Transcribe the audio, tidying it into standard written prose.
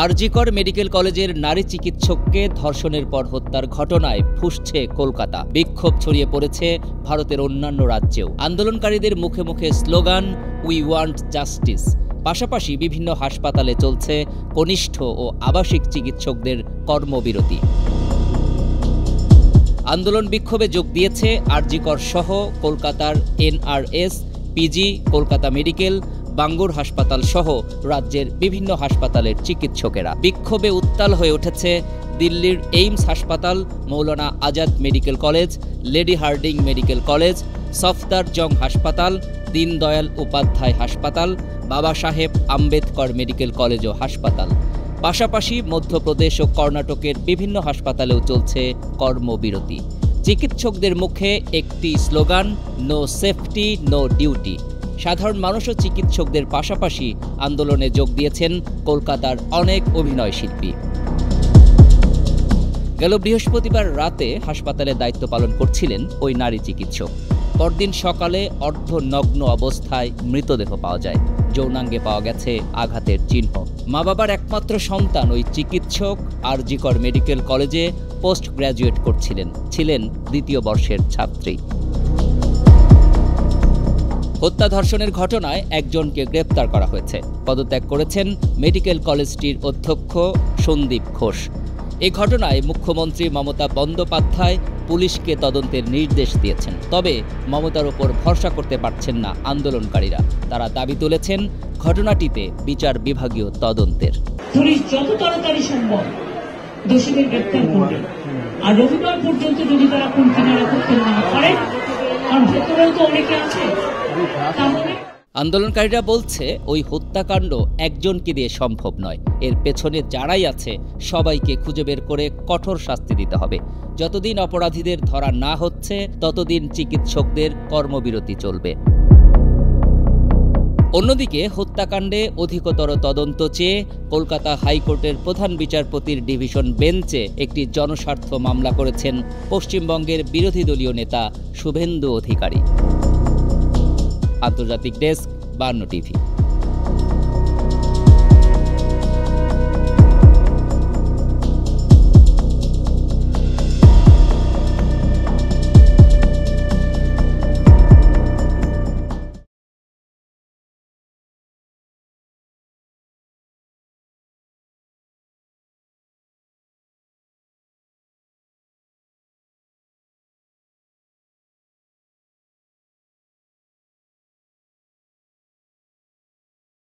আরজি কর মেডিকেল কলেজের নারী চিকিৎসককে ধর্ষণের পর হত্যার ঘটনায় ফুঁসছে কলকাতা। বিক্ষোভ ছড়িয়ে পড়েছে ভারতের অন্যান্য রাজ্যেও। আন্দোলনকারীদের মুখে মুখে স্লোগান উই ওয়ান্ট জাস্টিস। পাশাপাশি বিভিন্ন হাসপাতালে চলছে কনিষ্ঠ ও আবাসিক চিকিৎসকদের কর্মবিরতি। আন্দোলন বিক্ষোভে যোগ দিয়েছে আরজি কর সহ কলকাতার NRS, PG, Kolkata medical, Bangur হাসপাতাল সহ রাজ্যের বিভিন্ন হাসপাতালের চিকিৎসকেরা। বিক্ষোভে উত্তাল হয়ে উঠেছে দিল্লির এইমস হাসপাতাল, Maulana Azad medical college, Lady Hardinge medical college, Safdarjung হাসপাতাল, দীনদয়াল উপাধ্যায় হাসপাতাল, বাবা সাহেব আম্বেদকর মেডিকেল কলেজ ও হাসপাতাল। পাশাপাশি মধ্যপ্রদেশ ও কর্ণাটকের বিভিন্ন হাসপাতালেও চলছে কর্মবিরতি। চিকিৎসকদের মুখে একটি slogan, no safety no duty. সাধারণ মানুষ ও চিকিৎসকদের পাশাপাশি আন্দোলনে যোগ দিয়েছেন কলকাতার অনেক অভিনয় শিল্পী। গেল বৃহস্পতিবার রাতে হাসপাতালে দায়িত্ব পালন করছিলেন ওই নারী চিকিৎসক। পরদিন সকালে অর্ধনগ্ন অবস্থায় মৃতদেহ পাওয়া যায়। যৌনাঙ্গে পাওয়া গেছে আঘাতের চিহ্ন। মা বাবার একমাত্র সন্তান ওই চিকিৎসক আরজি কর মেডিকেল কলেজে পোস্ট গ্র্যাজুয়েট করছিলেন, ছিলেন দ্বিতীয় বর্ষের ছাত্রী। হত্যা ধর্ষণের ঘটনায় একজনকে গ্রেপ্তার করা হয়েছে। পদত্যাগ করেছেন মেডিকেল কলেজটির অধ্যক্ষ সন্দীপ ঘোষ। এই ঘটনায় মুখ্যমন্ত্রী মমতা বন্দ্যোপাধ্যায় পুলিশকে তদন্তের নির্দেশ দিয়েছেন। তবে মমতার উপর ভরসা করতে পারছেন না আন্দোলনকারীরা। তারা দাবি তুলেছেন ঘটনাটিতে বিচার বিভাগীয় তদন্তের। পুলিশ যত তাড়াতাড়ি সম্ভব দোষীদের গ্রেপ্তার করবে। আর রবিবার পর্যন্ত যদি তারা কোন কিনারা করতে না পারে, কারণ ভেতরেও তো অনেকে আছে, তাহলে আন্দোলনকারীরা বলছে ওই হত্যাকাণ্ড একজনকে দিয়ে সম্ভব নয়। এর পেছনে যারাই আছে সবাইকে খুঁজে বের করে কঠোর শাস্তি দিতে হবে। যতদিন অপরাধীদের ধরা না হচ্ছে ততদিন চিকিৎসকদের কর্মবিরতি চলবে। অন্যদিকে হত্যাকাণ্ডে অধিকতর তদন্ত চেয়ে কলকাতা হাইকোর্টের প্রধান বিচারপতির ডিভিশন বেঞ্চে একটি জনস্বার্থ মামলা করেছেন পশ্চিমবঙ্গের বিরোধী দলীয় নেতা শুভেন্দু অধিকারী। আন্তর্জাতিক ডেস্ক, 52 টিভি।